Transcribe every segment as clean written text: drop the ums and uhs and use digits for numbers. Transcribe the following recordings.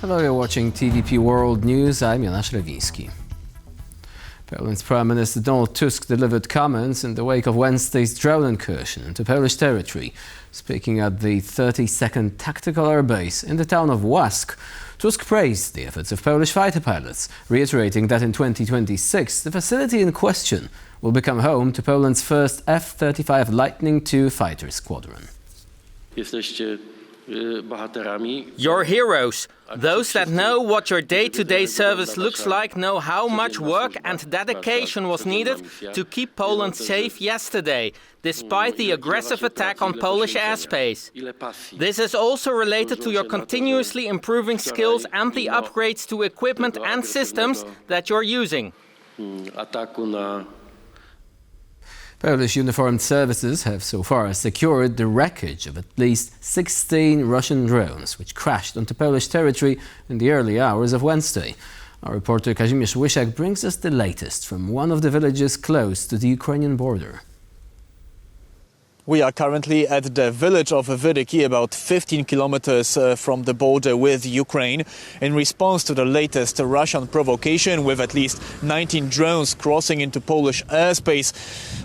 Hello, you're watching TVP World News. I'm Jonasz Rewiński. Poland's Prime Minister Donald Tusk delivered comments in the wake of Wednesday's drone incursion into Polish territory. Speaking at the 32nd Tactical Airbase in the town of Łask, Tusk praised the efforts of Polish fighter pilots, reiterating that in 2026 the facility in question will become home to Poland's first F-35 Lightning II fighter squadron. You're heroes. Those that know what your day-to-day service looks like know how much work and dedication was needed to keep Poland safe yesterday, despite the aggressive attack on Polish airspace. This is also related to your continuously improving skills and the upgrades to equipment and systems that you're using. Polish uniformed services have so far secured the wreckage of at least 16 Russian drones, which crashed onto Polish territory in the early hours of Wednesday. Our reporter Kazimierz Łysiak brings us the latest from one of the villages close to the Ukrainian border. We are currently at the village of Vyryki, about 15 kilometers from the border with Ukraine, in response to the latest Russian provocation with at least 19 drones crossing into Polish airspace.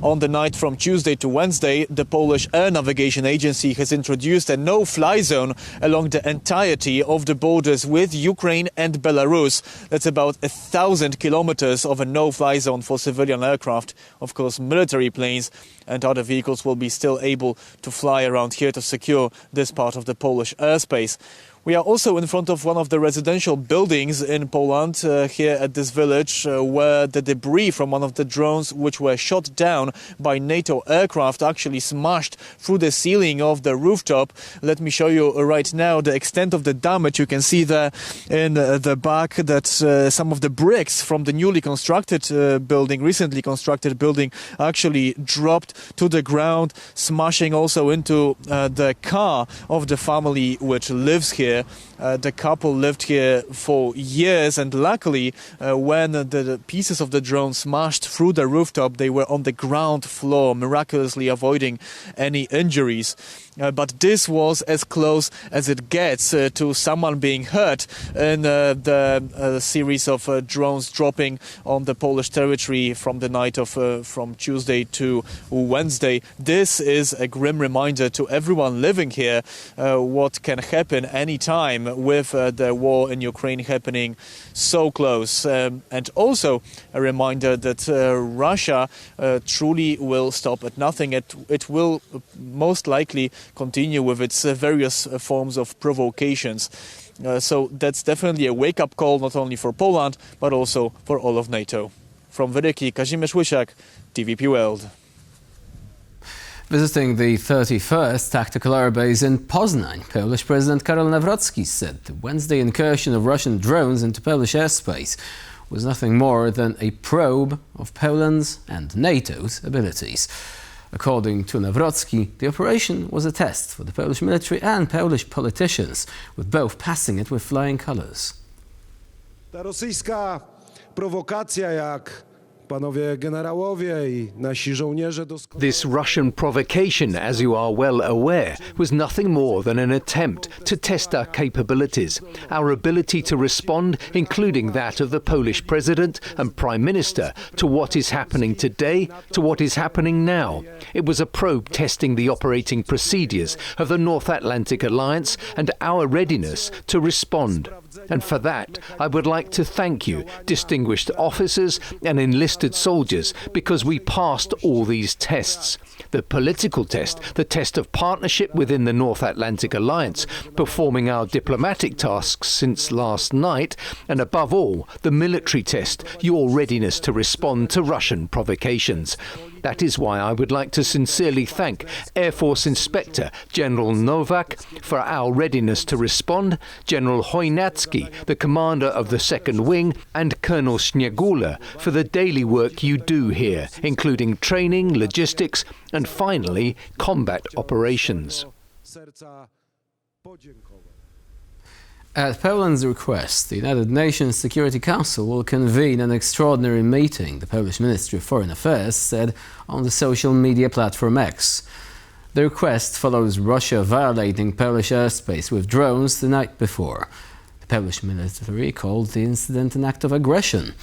On the night from Tuesday to Wednesday, the Polish Air Navigation Agency has introduced a no-fly zone along the entirety of the borders with Ukraine and Belarus. That's about 1,000 kilometers of a no-fly zone for civilian aircraft. Of course, military planes and other vehicles will be still able to fly around here to secure this part of the Polish airspace. We are also in front of one of the residential buildings in Poland, here at this village, where the debris from one of the drones which were shot down by NATO aircraft actually smashed through the ceiling of the rooftop. Let me show you right now the extent of the damage. You can see there in the back that some of the bricks from the newly constructed building, recently constructed building, actually dropped to the ground, smashing also into the car of the family which lives here. The couple lived here for years, and luckily when the pieces of the drone smashed through the rooftop, they were on the ground floor, miraculously avoiding any injuries. But this was as close as it gets to someone being hurt in the series of drones dropping on the Polish territory from the night of from Tuesday to Wednesday. This is a grim reminder to everyone living here what can happen anytime with the war in Ukraine happening so close. And also a reminder that Russia truly will stop at nothing. It will most likely continue with its various forms of provocations. So that's definitely a wake-up call, not only for Poland, but also for all of NATO. From Vyryki, Kazimierz Łysiak, TVP World. Visiting the 31st Tactical Airbase in Poznań, Polish President Karol Nawrocki said the Wednesday incursion of Russian drones into Polish airspace was nothing more than a probe of Poland's and NATO's abilities. According to Nawrocki, the operation was a test for the Polish military and Polish politicians, with both passing it with flying colours. Ta rosyjska prowokacja, jak panowie generałowie I nasi żołnierze doskonale. This Russian provocation, as you are well aware, was nothing more than an attempt to test our capabilities, our ability to respond, including that of the Polish President and Prime Minister, to what is happening today, to what is happening now. It was a probe testing the operating procedures of the North Atlantic Alliance and our readiness to respond. And for that, I would like to thank you, distinguished officers and enlisted soldiers, because we passed all these tests. The political test, the test of partnership within the North Atlantic Alliance, performing our diplomatic tasks since last night, and above all, the military test, your readiness to respond to Russian provocations. That is why I would like to sincerely thank Air Force Inspector General Nowak for our readiness to respond, General Chojnacki, the commander of the 2nd Wing, and Colonel Śniegula for the daily work you do here, including training, logistics, and finally, combat operations. At Poland's request, the United Nations Security Council will convene an extraordinary meeting, the Polish Ministry of Foreign Affairs said on the social media platform X. The request follows Russia violating Polish airspace with drones the night before. The Polish military called the incident an act of aggression,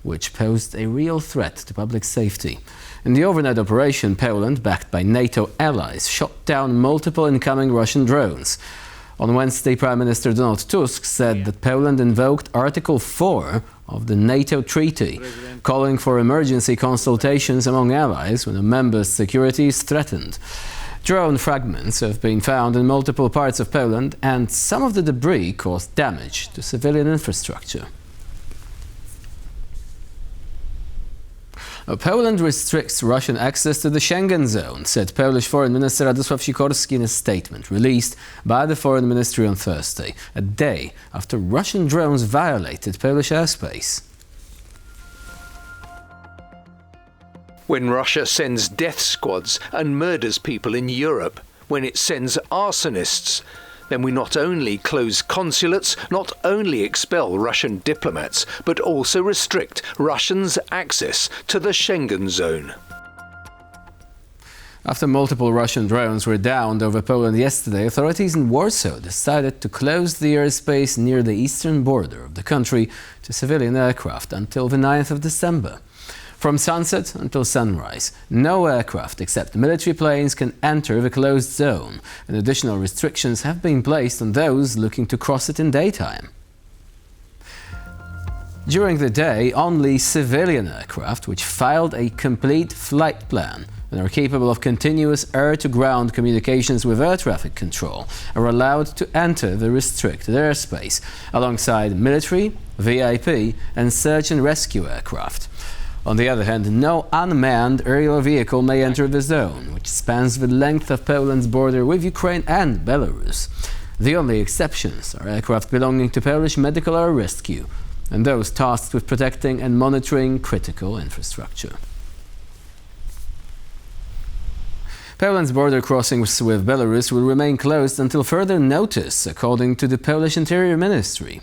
which posed a real threat to public safety. In the overnight operation, Poland, backed by NATO allies, shot down multiple incoming Russian drones. On Wednesday, Prime Minister Donald Tusk said that Poland invoked Article 4 of the NATO treaty, calling for emergency consultations among allies when a member's security is threatened. Drone fragments have been found in multiple parts of Poland, and some of the debris caused damage to civilian infrastructure. Poland restricts Russian access to the Schengen zone, said Polish Foreign Minister FM Sikorski in a statement released by the Foreign Ministry on Thursday, a day after Russian drones violated Polish airspace. When Russia sends death squads and murders people in Europe, when it sends arsonists, then we not only close consulates, not only expel Russian diplomats, but also restrict Russians' access to the Schengen zone. After multiple Russian drones were downed over Poland yesterday, authorities in Warsaw decided to close the airspace near the eastern border of the country to civilian aircraft until the 9th of December. From sunset until sunrise, no aircraft except military planes can enter the closed zone, and additional restrictions have been placed on those looking to cross it in daytime. During the day, only civilian aircraft which filed a complete flight plan and are capable of continuous air-to-ground communications with air traffic control are allowed to enter the restricted airspace, alongside military, VIP and search and rescue aircraft. On the other hand, no unmanned aerial vehicle may enter the zone, which spans the length of Poland's border with Ukraine and Belarus. The only exceptions are aircraft belonging to Polish Medical Air Rescue and those tasked with protecting and monitoring critical infrastructure. Poland's border crossings with Belarus will remain closed until further notice, according to the Polish Interior Ministry.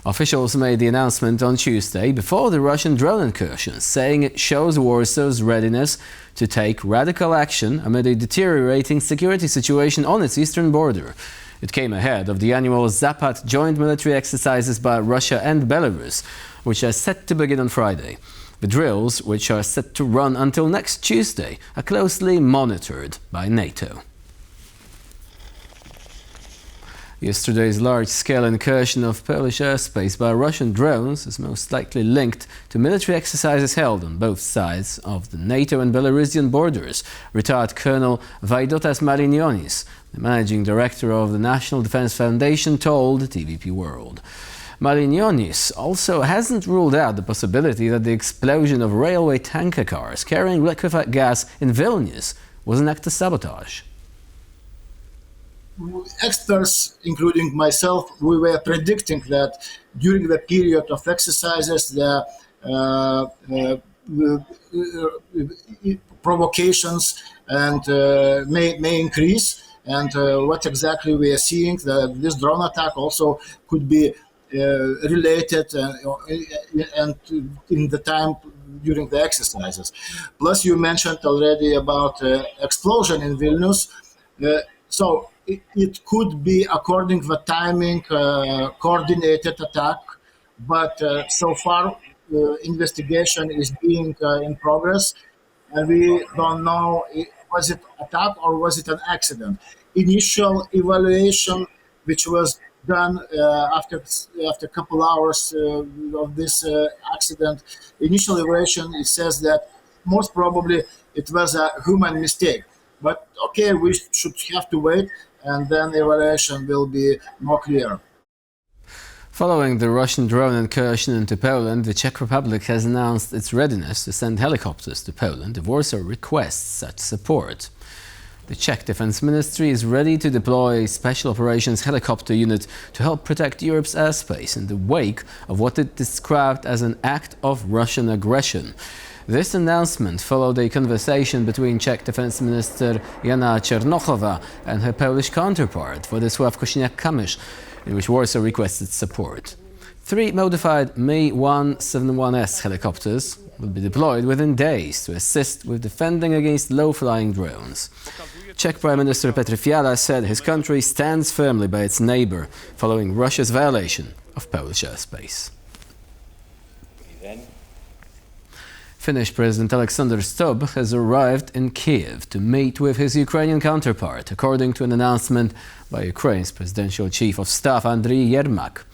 Officials made the announcement on Tuesday before the Russian drone incursion, saying it shows Warsaw's readiness to take radical action amid a deteriorating security situation on its eastern border. It came ahead of the annual Zapad joint military exercises by Russia and Belarus, which are set to begin on Friday. The drills, which are set to run until next Tuesday, are closely monitored by NATO. Yesterday's large-scale incursion of Polish airspace by Russian drones is most likely linked to military exercises held on both sides of the NATO and Belarusian borders, retired Colonel Vaidotas Malinionis, the managing director of the National Defense Foundation, told TVP World. Malinionis also hasn't ruled out the possibility that the explosion of railway tanker cars carrying liquefied gas in Vilnius was an act of sabotage. Experts, including myself, we were predicting that during the period of exercises, the provocations and may increase. And what exactly we are seeing, this drone attack also could be related and in the time during the exercises. Plus, you mentioned already about explosion in Vilnius. So it could be, according to the timing, coordinated attack, but so far investigation is being in progress, and we don't know was it attack or was it an accident. Initial evaluation, which was done after a couple hours of this accident, initial evaluation, it says that most probably it was a human mistake. But okay, we should have to wait, and then the evaluation will be more clear. Following the Russian drone incursion into Poland, the Czech Republic has announced its readiness to send helicopters to Poland if Warsaw requests such support. The Czech Defense Ministry is ready to deploy a special operations helicopter unit to help protect Europe's airspace in the wake of what it described as an act of Russian aggression. This announcement followed a conversation between Czech Defense Minister Jana Czernochowa and her Polish counterpart, Władysław Kosiniak-Kamysz, in which Warsaw requested support. 3 modified Mi-171S helicopters will be deployed within days to assist with defending against low-flying drones. Czech Prime Minister Petr Fiala said his country stands firmly by its neighbour following Russia's violation of Polish airspace. Finnish President Alexander Stubb has arrived in Kiev to meet with his Ukrainian counterpart, according to an announcement by Ukraine's presidential chief of staff Andriy Yermak.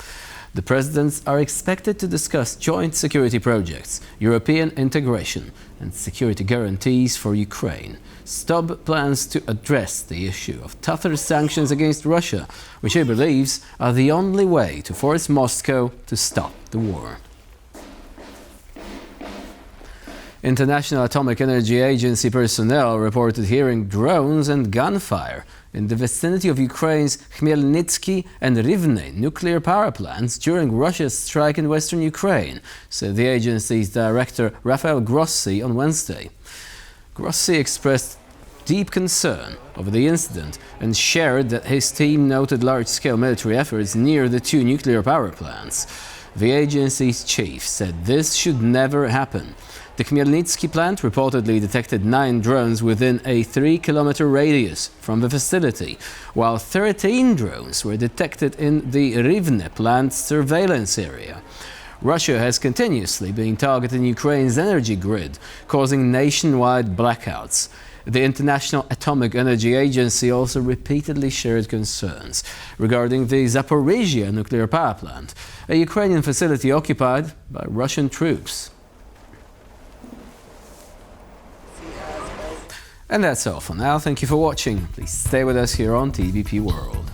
The presidents are expected to discuss joint security projects, European integration and security guarantees for Ukraine. Stubb plans to address the issue of tougher sanctions against Russia, which he believes are the only way to force Moscow to stop the war. International Atomic Energy Agency personnel reported hearing drones and gunfire in the vicinity of Ukraine's Khmelnytsky and Rivne nuclear power plants during Russia's strike in western Ukraine, said the agency's director Rafael Grossi on Wednesday. Grossi expressed deep concern over the incident and shared that his team noted large-scale military efforts near the two nuclear power plants. The agency's chief said this should never happen. The Khmelnytsky plant reportedly detected 9 drones within a 3-kilometer radius from the facility, while 13 drones were detected in the Rivne plant's surveillance area. Russia has continuously been targeting Ukraine's energy grid, causing nationwide blackouts. The International Atomic Energy Agency also repeatedly shared concerns regarding the Zaporizhzhia nuclear power plant, a Ukrainian facility occupied by Russian troops. And that's all for now. Thank you for watching. Please stay with us here on TVP World.